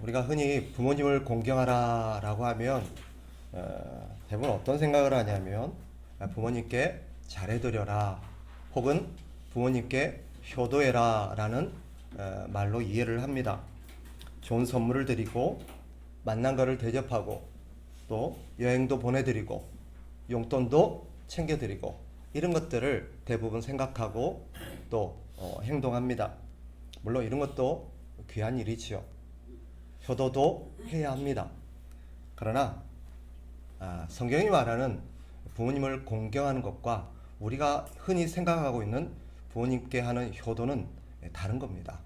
우리가 흔히 부모님을 공경하라라고 하면 대부분 어떤 생각을 하냐면 부모님께 잘해드려라 혹은 부모님께 효도해라라는 말로 이해를 합니다. 좋은 선물을 드리고 만난 거를 대접하고 또 여행도 보내드리고 용돈도 챙겨드리고 이런 것들을 대부분 생각하고 또 행동합니다. 물론 이런 것도 귀한 일이지요. 효도도 해야 합니다. 그러나 성경이 말하는 부모님을 공경하는 것과 우리가 흔히 생각하고 있는 부모님께 하는 효도는 다른 겁니다.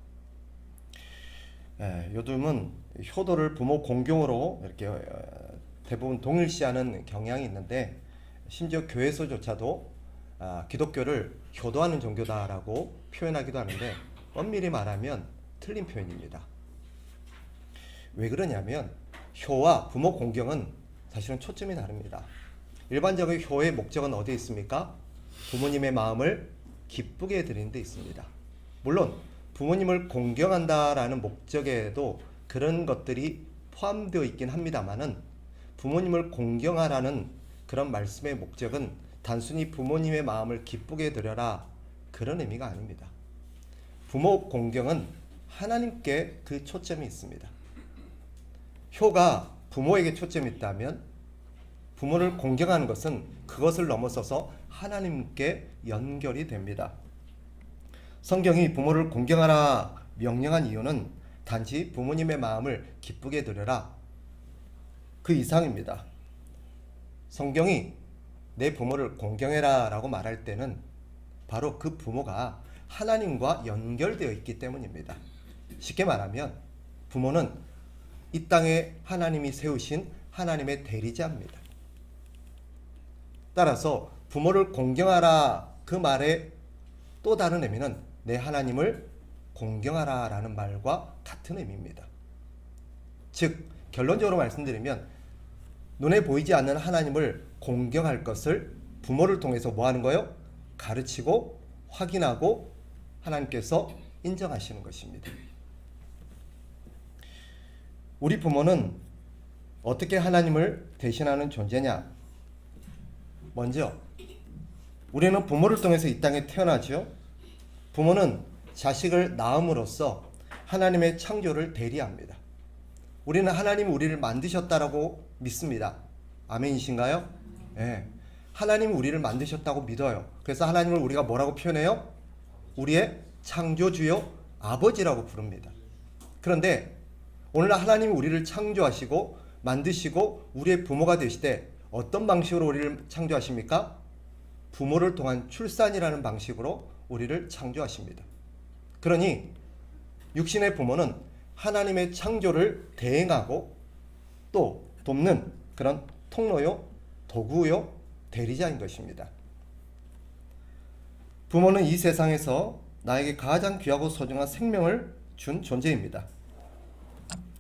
요즘은 효도를 부모 공경으로 이렇게 대부분 동일시하는 경향이 있는데 심지어 교회에서조차도 기독교를 효도하는 종교다라고 표현하기도 하는데 엄밀히 말하면 틀린 표현입니다. 왜 그러냐면 효와 부모 공경은 사실은 초점이 다릅니다. 일반적인 효의 목적은 어디에 있습니까? 부모님의 마음을 기쁘게 해드리는 데 있습니다. 물론 부모님을 공경한다라는 목적에도 그런 것들이 포함되어 있긴 합니다만은 부모님을 공경하라는 그런 말씀의 목적은 단순히 부모님의 마음을 기쁘게 해드려라 그런 의미가 아닙니다. 부모 공경은 하나님께 그 초점이 있습니다. 효가 부모에게 초점이 있다면 부모를 공경하는 것은 그것을 넘어서서 하나님께 연결이 됩니다. 성경이 부모를 공경하라 명령한 이유는 단지 부모님의 마음을 기쁘게 해드려라 그 이상입니다. 성경이 내 부모를 공경해라 라고 말할 때는 바로 그 부모가 하나님과 연결되어 있기 때문입니다. 쉽게 말하면 부모는 이 땅에 하나님이 세우신 하나님의 대리자입니다. 따라서 부모를 공경하라 그 말의 또 다른 의미는 내 하나님을 공경하라 라는 말과 같은 의미입니다. 즉 결론적으로 말씀드리면 눈에 보이지 않는 하나님을 공경할 것을 부모를 통해서 뭐 하는 거예요? 가르치고 확인하고 하나님께서 인정하시는 것입니다. 우리 부모는 어떻게 하나님을 대신하는 존재냐? 먼저 우리는 부모를 통해서 이 땅에 태어나죠. 부모는 자식을 낳음으로써 하나님의 창조를 대리합니다. 우리는 하나님이 우리를 만드셨다라고 믿습니다. 아멘이신가요? 네. 하나님이 우리를 만드셨다고 믿어요. 그래서 하나님을 우리가 뭐라고 표현해요? 우리의 창조주요 아버지라고 부릅니다. 그런데 오늘 하나님이 우리를 창조하시고 만드시고 우리의 부모가 되시되 어떤 방식으로 우리를 창조하십니까? 부모를 통한 출산이라는 방식으로 우리를 창조하십니다. 그러니 육신의 부모는 하나님의 창조를 대행하고 또 돕는 그런 통로요, 도구요, 대리자인 것입니다. 부모는 이 세상에서 나에게 가장 귀하고 소중한 생명을 준 존재입니다.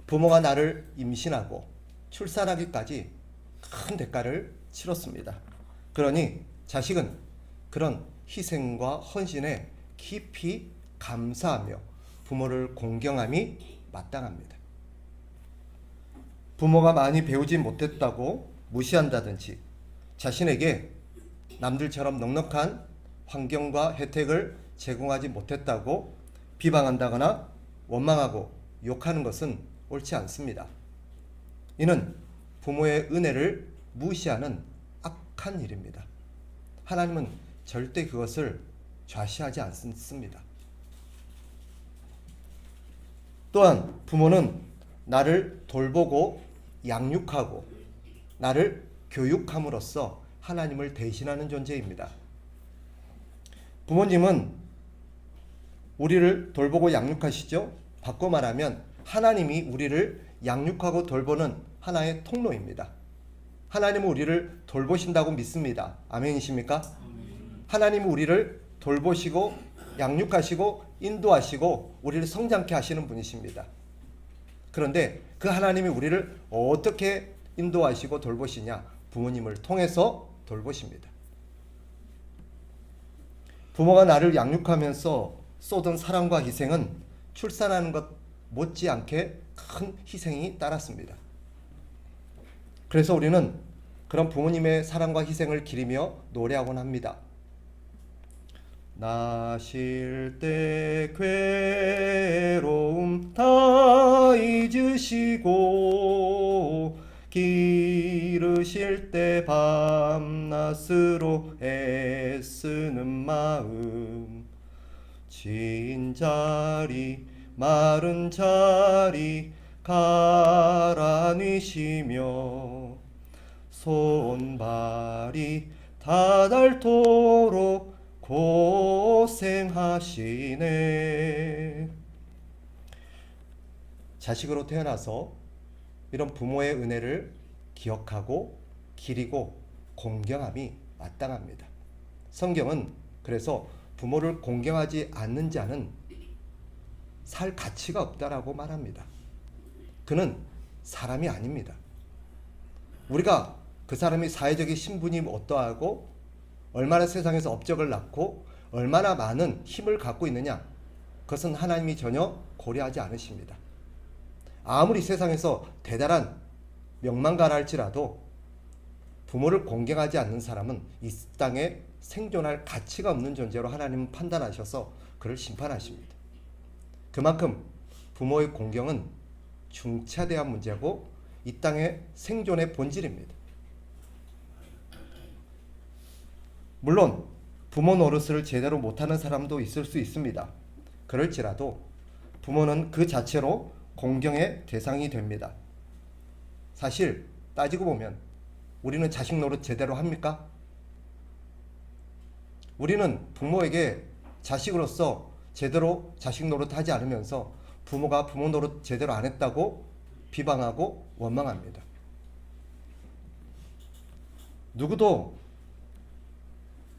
부모가 나를 임신하고 출산하기까지 큰 대가를 치렀습니다. 그러니 자식은 그런 희생과 헌신에 깊이 감사하며 부모를 공경함이 마땅합니다. 부모가 많이 배우지 못했다고 무시한다든지 자신에게 남들처럼 넉넉한 환경과 혜택을 제공하지 못했다고 비방한다거나 원망하고 욕하는 것은 옳지 않습니다. 이는 부모의 은혜를 무시하는 악한 일입니다. 하나님은 절대 그것을 좌시하지 않습니다. 또한 부모는 나를 돌보고 양육하고 나를 교육함으로써 하나님을 대신하는 존재입니다. 부모님은 우리를 돌보고 양육하시죠. 바꿔 말하면 하나님이 우리를 양육하고 돌보는 하나의 통로입니다. 하나님은 우리를 돌보신다고 믿습니다. 아멘이십니까? 하나님은 우리를 돌보시고 양육하시고 인도하시고 우리를 성장케 하시는 분이십니다. 그런데 그 하나님이 우리를 어떻게 인도하시고 돌보시냐? 부모님을 통해서 돌보십니다. 부모가 나를 양육하면서 쏟은 사랑과 희생은 출산하는 것 못지않게 큰 희생이 따랐습니다. 그래서 우리는 그런 부모님의 사랑과 희생을 기리며 노래하곤 합니다. 나실 때 괴로움 다 잊으시고 기르실 때 밤낮으로 애쓰는 마음 진 자리 마른 자리 가라뉘시며 손발이 다 닳도록 고생하시네. 자식으로 태어나서 이런 부모의 은혜를 기억하고 기리고 공경함이 마땅합니다. 성경은 그래서 부모를 공경하지 않는 자는 살 가치가 없다라고 말합니다. 그는 사람이 아닙니다. 우리가 그 사람이 사회적인 신분이 어떠하고 얼마나 세상에서 업적을 낳고 얼마나 많은 힘을 갖고 있느냐, 그것은 하나님이 전혀 고려하지 않으십니다. 아무리 세상에서 대단한 명망가라 할지라도 부모를 공경하지 않는 사람은 이 땅에 생존할 가치가 없는 존재로 하나님은 판단하셔서 그를 심판하십니다. 그만큼 부모의 공경은 중차대한 문제고 이 땅의 생존의 본질입니다. 물론 부모 노릇을 제대로 못하는 사람도 있을 수 있습니다. 그럴지라도 부모는 그 자체로 공경의 대상이 됩니다. 사실 따지고 보면 우리는 자식 노릇 제대로 합니까? 우리는 부모에게 자식으로서 제대로 자식 노릇 하지 않으면서 부모가 부모 노릇 제대로 안 했다고 비방하고 원망합니다. 누구도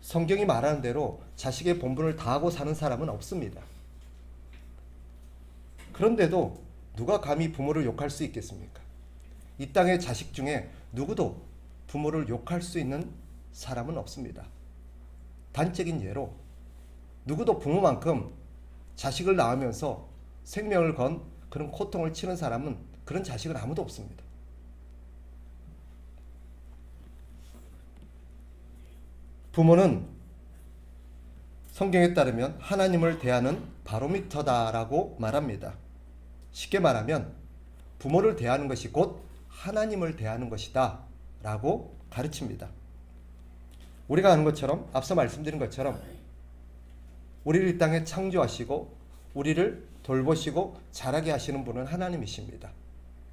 성경이 말하는 대로 자식의 본분을 다하고 사는 사람은 없습니다. 그런데도 누가 감히 부모를 욕할 수 있겠습니까? 이 땅의 자식 중에 누구도 부모를 욕할 수 있는 사람은 없습니다. 단적인 예로 누구도 부모만큼 자식을 낳으면서 생명을 건 그런 고통을 치는 사람은 그런 자식은 아무도 없습니다. 부모는 성경에 따르면 하나님을 대하는 바로미터다라고 말합니다. 쉽게 말하면 부모를 대하는 것이 곧 하나님을 대하는 것이다 라고 가르칩니다. 우리가 아는 것처럼 앞서 말씀드린 것처럼 우리를 이 땅에 창조하시고 우리를 돌보시고 자라게 하시는 분은 하나님이십니다.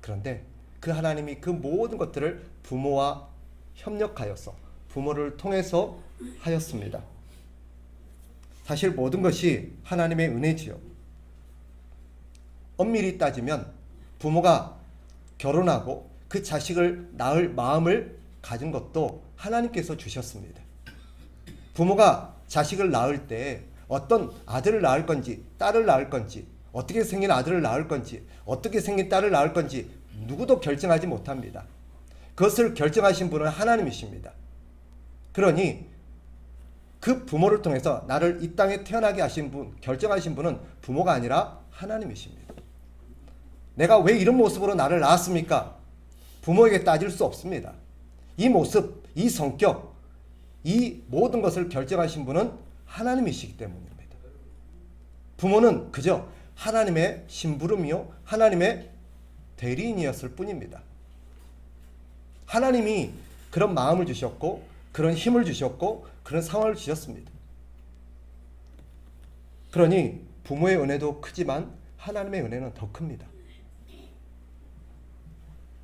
그런데 그 하나님이 그 모든 것들을 부모와 협력하여서 부모를 통해서 하였습니다. 사실 모든 것이 하나님의 은혜지요. 엄밀히 따지면 부모가 결혼하고 그 자식을 낳을 마음을 가진 것도 하나님께서 주셨습니다. 부모가 자식을 낳을 때 어떤 아들을 낳을 건지 딸을 낳을 건지 어떻게 생긴 아들을 낳을 건지 어떻게 생긴 딸을 낳을 건지 누구도 결정하지 못합니다. 그것을 결정하신 분은 하나님이십니다. 그러니 그 부모를 통해서 나를 이 땅에 태어나게 하신 분, 결정하신 분은 부모가 아니라 하나님이십니다. 내가 왜 이런 모습으로 나를 낳았습니까? 부모에게 따질 수 없습니다. 이 모습, 이 성격, 이 모든 것을 결정하신 분은 하나님이시기 때문입니다. 부모는 그저 하나님의 심부름이요, 하나님의 대리인이었을 뿐입니다. 하나님이 그런 마음을 주셨고 그런 힘을 주셨고 그런 상황을 주셨습니다. 그러니 부모의 은혜도 크지만 하나님의 은혜는 더 큽니다.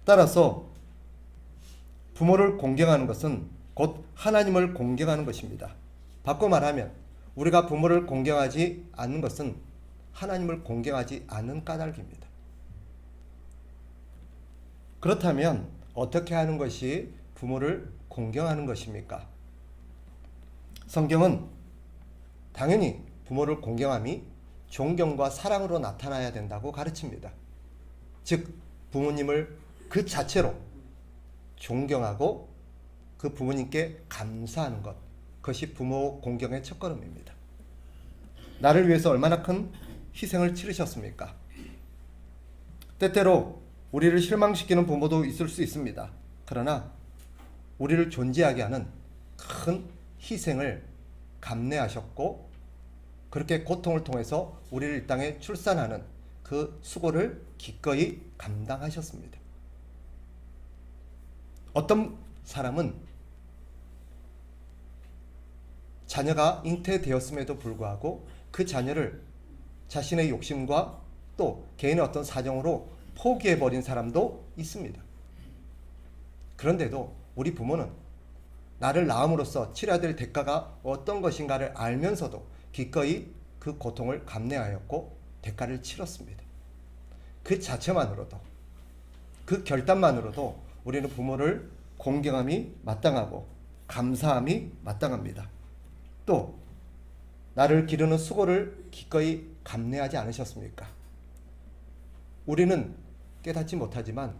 따라서 부모를 공경하는 것은 곧 하나님을 공경하는 것입니다. 바꿔 말하면 우리가 부모를 공경하지 않는 것은 하나님을 공경하지 않는 까닭입니다. 그렇다면 어떻게 하는 것이 부모를 공경하는 것입니까? 성경은 당연히 부모를 공경함이 존경과 사랑으로 나타나야 된다고 가르칩니다. 즉 부모님을 그 자체로 존경하고 그 부모님께 감사하는 것, 그것이 부모 공경의 첫걸음입니다. 나를 위해서 얼마나 큰 희생을 치르셨습니까? 때때로 우리를 실망시키는 부모도 있을 수 있습니다. 그러나 우리를 존재하게 하는 큰 희생을 감내하셨고 그렇게 고통을 통해서 우리를 이 땅에 출산하는 그 수고를 기꺼이 감당하셨습니다. 어떤 사람은 자녀가 잉태되었음에도 불구하고 그 자녀를 자신의 욕심과 또 개인의 어떤 사정으로 포기해버린 사람도 있습니다. 그런데도 우리 부모는 나를 낳음으로써 치러야 될 대가가 어떤 것인가를 알면서도 기꺼이 그 고통을 감내하였고 대가를 치렀습니다. 그 자체만으로도, 그 결단만으로도 우리는 부모를 공경함이 마땅하고 감사함이 마땅합니다. 또 나를 기르는 수고를 기꺼이 감내하지 않으셨습니까? 우리는 깨닫지 못하지만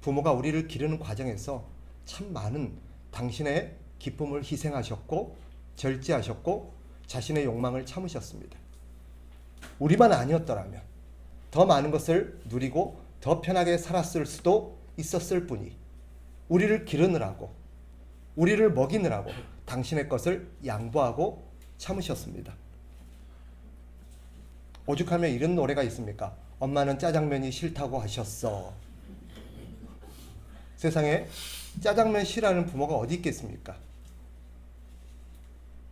부모가 우리를 기르는 과정에서 참 많은 당신의 기쁨을 희생하셨고 절제하셨고 자신의 욕망을 참으셨습니다. 우리만 아니었더라면 더 많은 것을 누리고 더 편하게 살았을 수도 있었을 뿐이 우리를 기르느라고 우리를 먹이느라고 당신의 것을 양보하고 참으셨습니다. 오죽하면 이런 노래가 있습니까? 엄마는 짜장면이 싫다고 하셨어. 세상에 짜장면 싫어하는 부모가 어디 있겠습니까?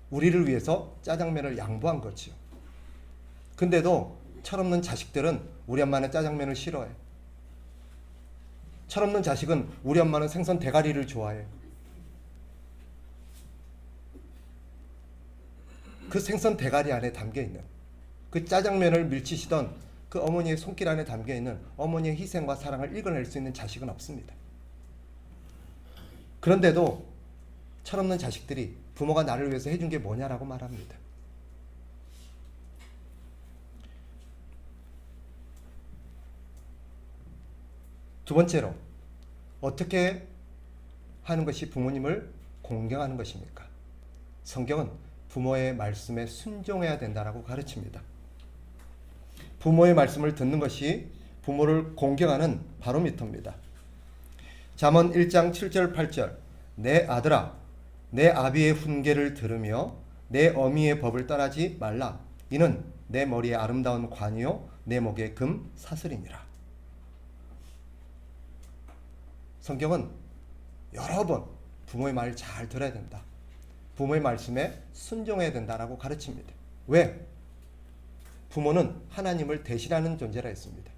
우리를 위해서 짜장면을 양보한 거지요. 근데도 철없는 자식들은 우리 엄마는 짜장면을 싫어해. 철없는 자식은 우리 엄마는 생선 대가리를 좋아해. 그 생선 대가리 안에 담겨있는 그 짜장면을 밀치시던 그 어머니의 손길 안에 담겨있는 어머니의 희생과 사랑을 읽어낼 수 있는 자식은 없습니다. 그런데도 철없는 자식들이 부모가 나를 위해서 해준 게 뭐냐라고 말합니다. 두 번째로 어떻게 하는 것이 부모님을 공경하는 것입니까? 성경은 부모의 말씀에 순종해야 된다라고 가르칩니다. 부모의 말씀을 듣는 것이 부모를 공경하는 바로미터입니다. 잠언 1장 7절 8절 내 아들아 내 아비의 훈계를 들으며 내 어미의 법을 따르지 말라. 이는 내 머리에 아름다운 관이요 내 목에 금 사슬이니라. 성경은 여러 번 부모의 말을 잘 들어야 된다. 부모의 말씀에 순종해야 된다라고 가르칩니다. 왜? 부모는 하나님을 대신하는 존재라 했습니다.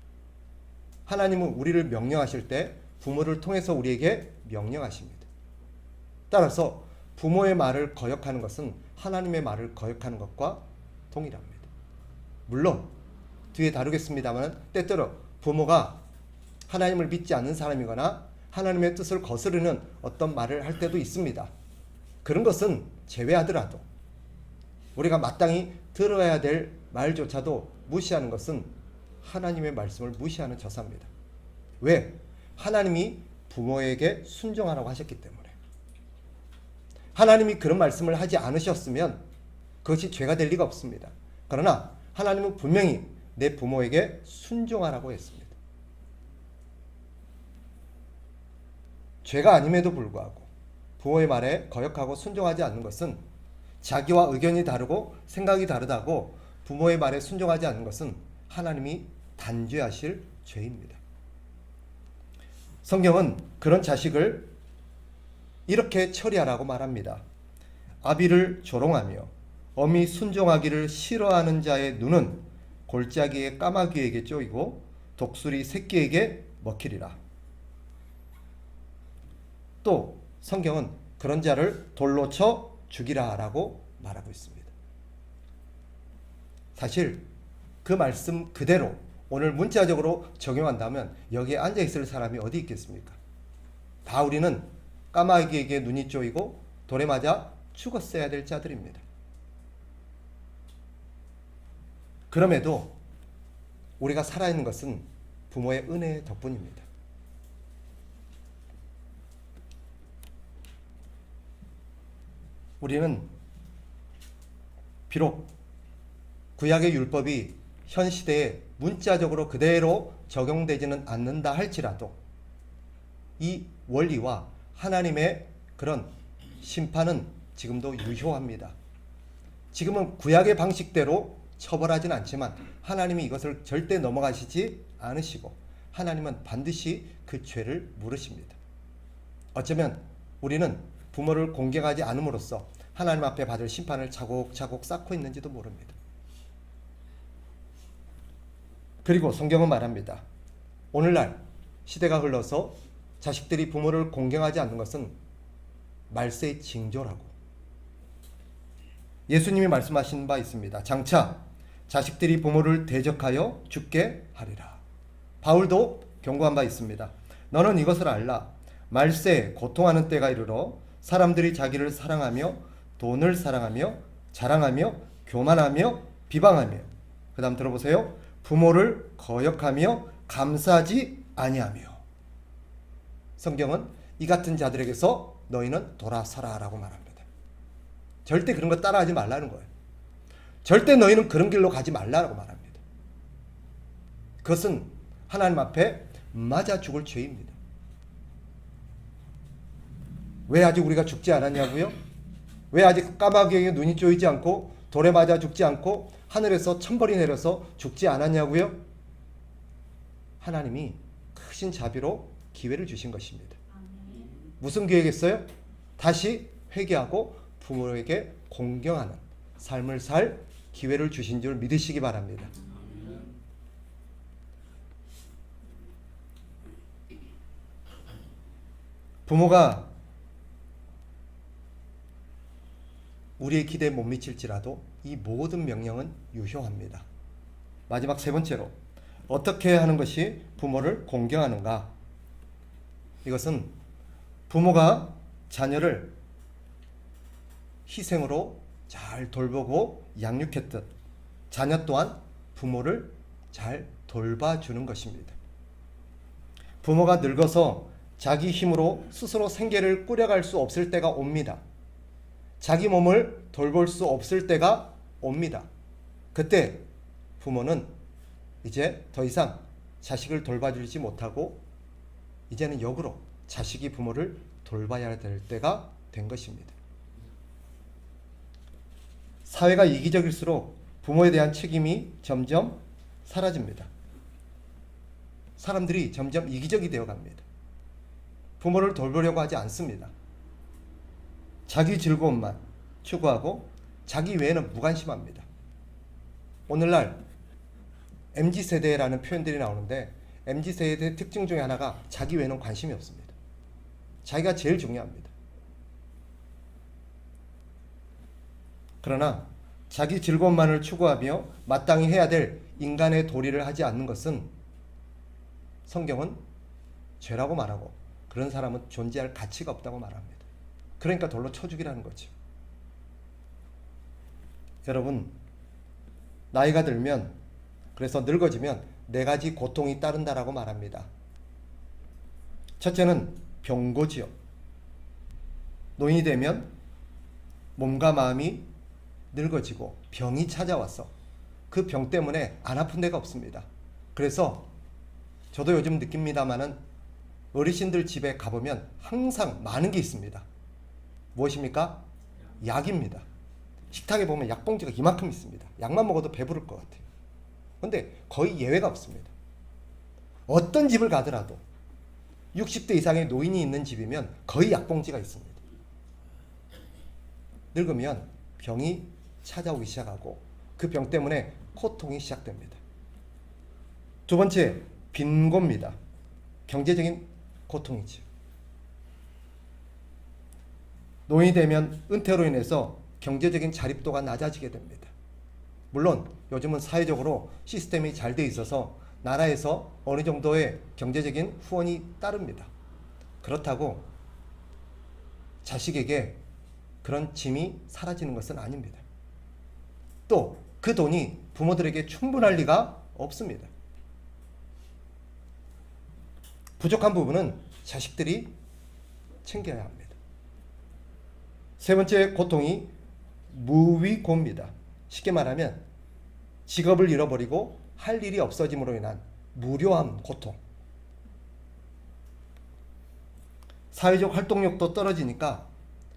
하나님은 우리를 명령하실 때 부모를 통해서 우리에게 명령하십니다. 따라서 부모의 말을 거역하는 것은 하나님의 말을 거역하는 것과 동일합니다. 물론 뒤에 다루겠습니다만 때때로 부모가 하나님을 믿지 않는 사람이거나 하나님의 뜻을 거스르는 어떤 말을 할 때도 있습니다. 그런 것은 제외하더라도 우리가 마땅히 들어야 될 말조차도 무시하는 것은 하나님의 말씀을 무시하는 저사입니다. 왜? 하나님이 부모에게 순종하라고 하셨기 때문에. 하나님이 그런 말씀을 하지 않으셨으면 그것이 죄가 될 리가 없습니다. 그러나 하나님은 분명히 내 부모에게 순종하라고 했습니다. 죄가 아님에도 불구하고 부모의 말에 거역하고 순종하지 않는 것은 자기와 의견이 다르고 생각이 다르다고 부모의 말에 순종하지 않는 것은 하나님이 단죄하실 죄입니다. 성경은 그런 자식을 이렇게 처리하라고 말합니다. 아비를 조롱하며 어미 순종하기를 싫어하는 자의 눈은 골짜기의 까마귀에게 쪼이고 독수리 새끼에게 먹히리라. 또 성경은 그런 자를 돌로 쳐 죽이라 라고 말하고 있습니다. 사실 그 말씀 그대로 오늘 문자적으로 적용한다면 여기에 앉아있을 사람이 어디 있겠습니까? 다 우리는 까마귀에게 눈이 쪼이고 돌에 맞아 죽었어야 될 자들입니다. 그럼에도 우리가 살아있는 것은 부모의 은혜 덕분입니다. 우리는 비록 구약의 율법이 현 시대에 문자적으로 그대로 적용되지는 않는다 할지라도 이 원리와 하나님의 그런 심판은 지금도 유효합니다. 지금은 구약의 방식대로 처벌하지는 않지만 하나님이 이것을 절대 넘어가시지 않으시고 하나님은 반드시 그 죄를 물으십니다. 어쩌면 우리는 부모를 공경하지 않음으로써 하나님 앞에 받을 심판을 차곡차곡 쌓고 있는지도 모릅니다. 그리고 성경은 말합니다. 오늘날 시대가 흘러서 자식들이 부모를 공경하지 않는 것은 말세의 징조라고. 예수님이 말씀하신 바 있습니다. 장차 자식들이 부모를 대적하여 죽게 하리라. 바울도 경고한 바 있습니다. 너는 이것을 알라. 말세에 고통하는 때가 이르러 사람들이 자기를 사랑하며 돈을 사랑하며 자랑하며 교만하며 비방하며, 그 다음 들어보세요. 부모를 거역하며 감사하지 아니하며. 성경은 이 같은 자들에게서 너희는 돌아서라 라고 말합니다. 절대 그런 거 따라하지 말라는 거예요. 절대 너희는 그런 길로 가지 말라고 말합니다. 그것은 하나님 앞에 맞아 죽을 죄입니다. 왜 아직 우리가 죽지 않았냐고요? 왜 아직 까마귀에게 눈이 쪼이지 않고 돌에 맞아 죽지 않고 하늘에서 천벌이 내려서 죽지 않았냐고요? 하나님이 크신 자비로 기회를 주신 것입니다. 무슨 기회겠어요? 다시 회개하고 부모에게 공경하는 삶을 살 기회를 주신 줄 믿으시기 바랍니다. 부모가 우리의 기대에 못 미칠지라도 이 모든 명령은 유효합니다. 마지막 세 번째로, 어떻게 하는 것이 부모를 공경하는가? 이것은 부모가 자녀를 희생으로 잘 돌보고 양육했듯 자녀 또한 부모를 잘 돌봐주는 것입니다. 부모가 늙어서 자기 힘으로 스스로 생계를 꾸려갈 수 없을 때가 옵니다. 자기 몸을 돌볼 수 없을 때가 옵니다. 그때 부모는 이제 더 이상 자식을 돌봐주지 못하고 이제는 역으로 자식이 부모를 돌봐야 될 때가 된 것입니다. 사회가 이기적일수록 부모에 대한 책임이 점점 사라집니다. 사람들이 점점 이기적이 되어 갑니다. 부모를 돌보려고 하지 않습니다. 자기 즐거움만 추구하고 자기 외에는 무관심합니다. 오늘날 MZ세대라는 표현들이 나오는데 MZ세대의 특징 중에 하나가 자기 외에는 관심이 없습니다. 자기가 제일 중요합니다. 그러나 자기 즐거움만을 추구하며 마땅히 해야 될 인간의 도리를 하지 않는 것은 성경은 죄라고 말하고 그런 사람은 존재할 가치가 없다고 말합니다. 그러니까 돌로 쳐 죽이라는 거죠. 여러분, 나이가 들면, 그래서 늙어지면 네 가지 고통이 따른다라고 말합니다. 첫째는 병고지요. 노인이 되면 몸과 마음이 늙어지고 병이 찾아와서 그 병 때문에 안 아픈 데가 없습니다. 그래서 저도 요즘 느낍니다마는 어르신들 집에 가보면 항상 많은 게 있습니다. 무엇입니까? 약입니다. 식탁에 보면 약봉지가 이만큼 있습니다. 약만 먹어도 배부를 것 같아요. 근데 거의 예외가 없습니다. 어떤 집을 가더라도 60대 이상의 노인이 있는 집이면 거의 약봉지가 있습니다. 늙으면 병이 찾아오기 시작하고 그 병 때문에 고통이 시작됩니다. 두 번째, 빈곤입니다. 경제적인 고통이죠. 노인이 되면 은퇴로 인해서 경제적인 자립도가 낮아지게 됩니다. 물론 요즘은 사회적으로 시스템이 잘 돼 있어서 나라에서 어느 정도의 경제적인 후원이 따릅니다. 그렇다고 자식에게 그런 짐이 사라지는 것은 아닙니다. 또 그 돈이 부모들에게 충분할 리가 없습니다. 부족한 부분은 자식들이 챙겨야 합니다. 세 번째 고통이 무위고입니다. 쉽게 말하면 직업을 잃어버리고 할 일이 없어짐으로 인한 무료한 고통. 사회적 활동력도 떨어지니까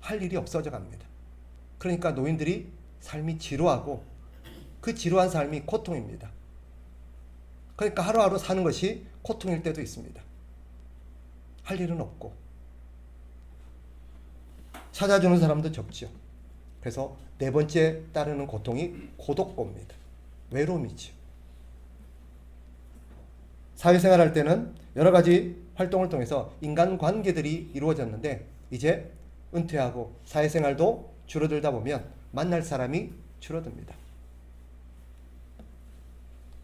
할 일이 없어져 갑니다. 그러니까 노인들이 삶이 지루하고 그 지루한 삶이 고통입니다. 그러니까 하루하루 사는 것이 고통일 때도 있습니다. 할 일은 없고 찾아주는 사람도 적죠. 그래서 네 번째 따르는 고통이 고독고입니다. 외로움이죠. 사회생활할 때는 여러 가지 활동을 통해서 인간관계들이 이루어졌는데 이제 은퇴하고 사회생활도 줄어들다 보면 만날 사람이 줄어듭니다.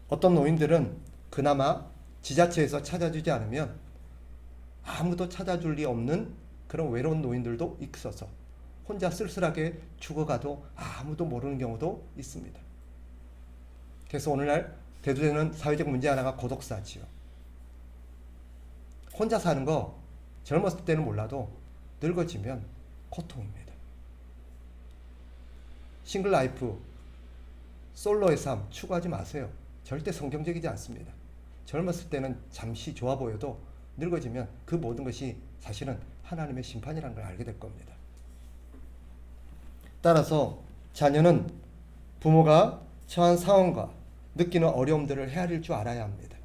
어떤 노인들은 그나마 지자체에서 찾아주지 않으면 아무도 찾아줄 리 없는 그런 외로운 노인들도 있어서 혼자 쓸쓸하게 죽어가도 아무도 모르는 경우도 있습니다. 그래서 오늘날 대두되는 사회적 문제 하나가 고독사지요. 혼자 사는 거 젊었을 때는 몰라도 늙어지면 고통입니다. 싱글 라이프, 솔로의 삶 추구하지 마세요. 절대 성경적이지 않습니다. 젊었을 때는 잠시 좋아 보여도 늙어지면 그 모든 것이 사실은 하나님의 심판이라는 걸 알게 될 겁니다. 따라서 자녀는 부모가 처한 상황과 느끼는 어려움들을 헤아릴 줄 알아야 합니다.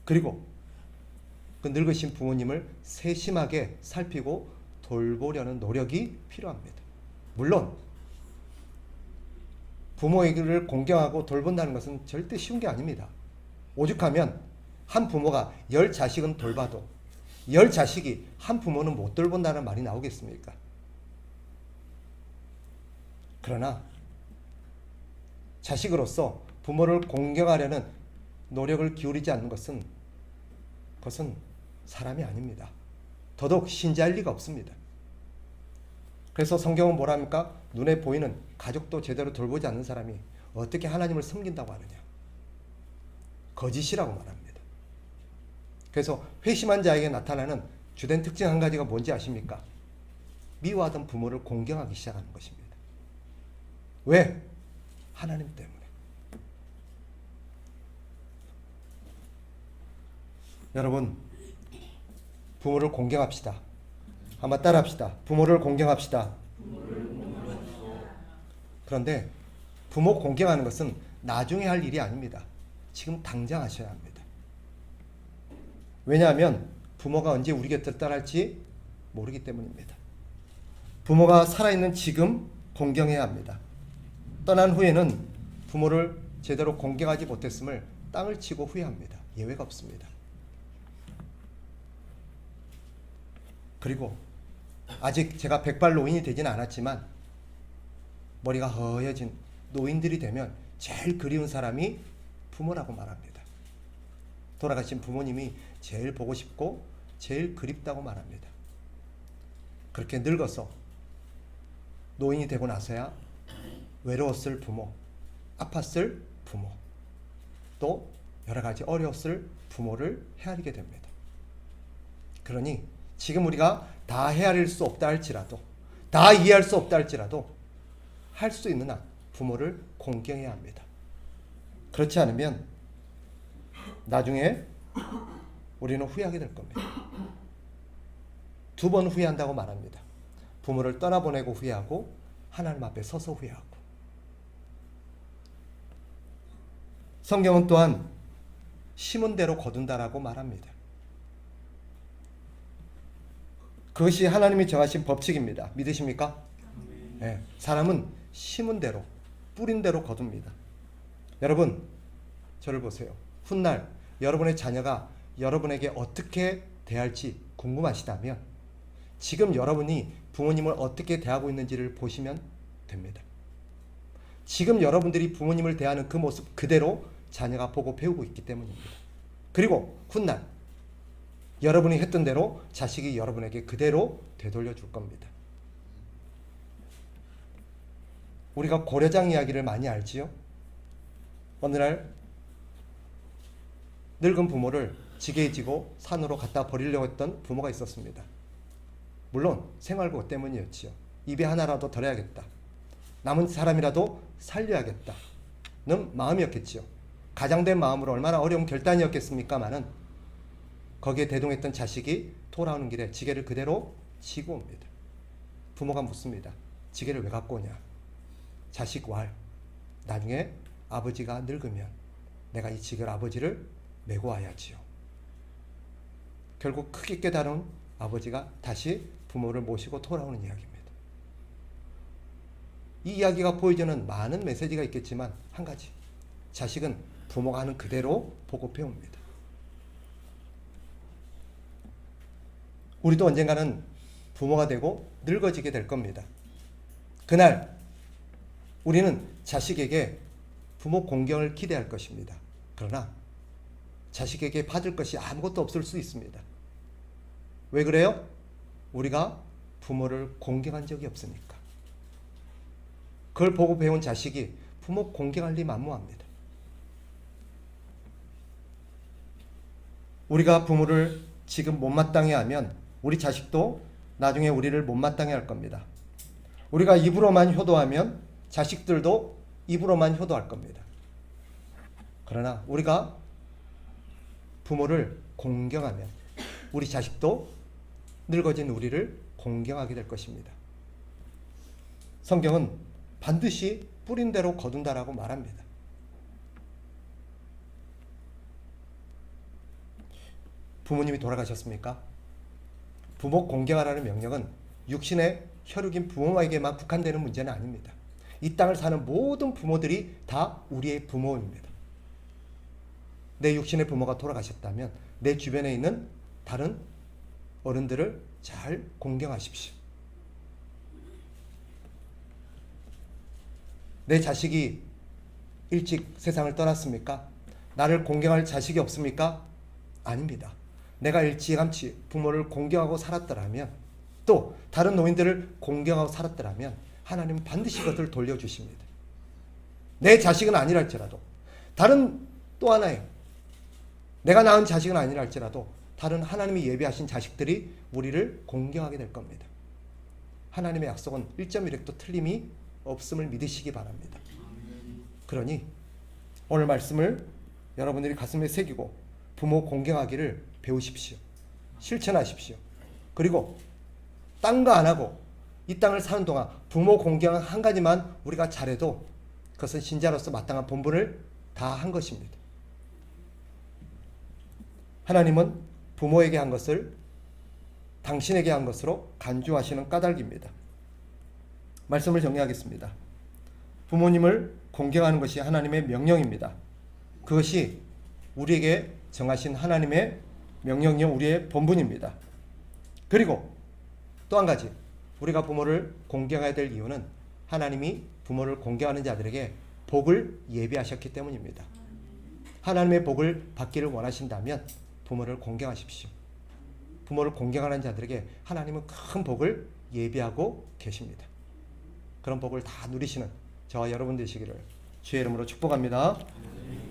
그리고 그 늙으신 부모님을 세심하게 살피고 돌보려는 노력이 필요합니다. 물론 부모에게를 공경하고 돌본다는 것은 절대 쉬운 게 아닙니다. 오죽하면 한 부모가 10자식은 돌봐도 10자식이 한 부모는 못 돌본다는 말이 나오겠습니까? 그러나 자식으로서 부모를 공경하려는 노력을 기울이지 않는 것은 그것은 사람이 아닙니다. 더더욱 신자일 리가 없습니다. 그래서 성경은 뭐라 합니까? 눈에 보이는 가족도 제대로 돌보지 않는 사람이 어떻게 하나님을 섬긴다고 하느냐? 거짓이라고 말합니다. 그래서 회심한 자에게 나타나는 주된 특징 한 가지가 뭔지 아십니까? 미워하던 부모를 공경하기 시작하는 것입니다. 왜? 하나님 때문에. 여러분, 부모를 공경합시다. 한번 따라합시다. 부모를 공경합시다. 그런데 부모 공경하는 것은 나중에 할 일이 아닙니다. 지금 당장 하셔야 합니다. 왜냐하면 부모가 언제 우리 곁을 떠날지 모르기 때문입니다. 부모가 살아있는 지금 공경해야 합니다. 떠난 후에는 부모를 제대로 공경하지 못했음을 땅을 치고 후회합니다. 예외가 없습니다. 그리고 아직 제가 백발 노인이 되지는 않았지만 머리가 허여진 노인들이 되면 제일 그리운 사람이 부모라고 말합니다. 돌아가신 부모님이 제일 보고 싶고 제일 그립다고 말합니다. 그렇게 늙어서 노인이 되고 나서야 외로웠을 부모, 아팠을 부모, 또 여러 가지 어려웠을 부모를 헤아리게 됩니다. 그러니 지금 우리가 다 헤아릴 수 없다 할지라도, 다 이해할 수 없다 할지라도 할 수 있는 한 부모를 공경해야 합니다. 그렇지 않으면 나중에 우리는 후회하게 될 겁니다. 2번 후회한다고 말합니다. 부모를 떠나보내고 후회하고 하나님 앞에 서서 후회하고. 성경은 또한 심은 대로 거둔다라고 말합니다. 그것이 하나님이 정하신 법칙입니다. 믿으십니까? 네, 사람은 심은 대로, 뿌린 대로 거둡니다. 여러분, 저를 보세요. 훗날 여러분의 자녀가 여러분에게 어떻게 대할지 궁금하시다면 지금 여러분이 부모님을 어떻게 대하고 있는지를 보시면 됩니다. 지금 여러분들이 부모님을 대하는 그 모습 그대로 자녀가 보고 배우고 있기 때문입니다. 그리고 훗날 여러분이 했던 대로 자식이 여러분에게 그대로 되돌려 줄 겁니다. 우리가 고려장 이야기를 많이 알지요? 어느 날 늙은 부모를 지게에 지고 산으로 갖다 버리려고 했던 부모가 있었습니다. 물론 생활고 때문이었지요. 입에 하나라도 덜어야겠다. 남은 사람이라도 살려야겠다는 마음이었겠지요. 가장된 마음으로 얼마나 어려운 결단이었겠습니까마는 거기에 대동했던 자식이 돌아오는 길에 지게를 그대로 지고 옵니다. 부모가 묻습니다. 지게를 왜 갖고 오냐? 자식 왈. 나중에 아버지가 늙으면 내가 이 지게를 아버지를 메고 와야지요. 결국 크게 깨달은 아버지가 다시 부모를 모시고 돌아오는 이야기입니다. 이 이야기가 보여주는 많은 메시지가 있겠지만 한 가지, 자식은 부모가 하는 그대로 보고 배웁니다. 우리도 언젠가는 부모가 되고 늙어지게 될 겁니다. 그날 우리는 자식에게 부모 공경을 기대할 것입니다. 그러나 자식에게 받을 것이 아무것도 없을 수 있습니다. 왜 그래요? 우리가 부모를 공경한 적이 없으니까. 그걸 보고 배운 자식이 부모 공경할 리 만무합니다. 우리가 부모를 지금 못마땅해 하면 우리 자식도 나중에 우리를 못마땅해 할 겁니다. 우리가 입으로만 효도하면 자식들도 입으로만 효도할 겁니다. 그러나 우리가 부모를 공경하면 우리 자식도 늙어진 우리를 공경하게 될 것입니다. 성경은 반드시 뿌린 대로 거둔다라고 말합니다. 부모님이 돌아가셨습니까? 부모 공경하라는 명령은 육신의 혈육인 부모에게만 국한되는 문제는 아닙니다. 이 땅을 사는 모든 부모들이 다 우리의 부모입니다. 내 육신의 부모가 돌아가셨다면 내 주변에 있는 다른 어른들을 잘 공경하십시오. 내 자식이 일찍 세상을 떠났습니까? 나를 공경할 자식이 없습니까? 아닙니다. 내가 일찌감치 부모를 공경하고 살았더라면, 또 다른 노인들을 공경하고 살았더라면 하나님은 반드시 그것을 돌려주십니다. 내 자식은 아니라 할지라도, 다른 또 하나의 내가 낳은 자식은 아니라 할지라도 다른 하나님이 예비하신 자식들이 우리를 공경하게 될 겁니다. 하나님의 약속은 1.1획도 틀림이 없음을 믿으시기 바랍니다. 그러니 오늘 말씀을 여러분들이 가슴에 새기고 부모 공경하기를 배우십시오. 실천하십시오. 그리고 딴 거 안 하고 이 땅을 사는 동안 부모 공경 한 가지만 우리가 잘해도 그것은 신자로서 마땅한 본분을 다 한 것입니다. 하나님은 부모에게 한 것을 당신에게 한 것으로 간주하시는 까닭입니다. 말씀을 정리하겠습니다. 부모님을 공경하는 것이 하나님의 명령입니다. 그것이 우리에게 정하신 하나님의 명령이요 우리의 본분입니다. 그리고 또 한 가지, 우리가 부모를 공경해야 될 이유는 하나님이 부모를 공경하는 자들에게 복을 예비하셨기 때문입니다. 하나님의 복을 받기를 원하신다면 부모를 공경하십시오. 부모를 공경하는 자들에게 하나님은 큰 복을 예비하고 계십니다. 그런 복을 다 누리시는 저와 여러분 되시기를 주의 이름으로 축복합니다.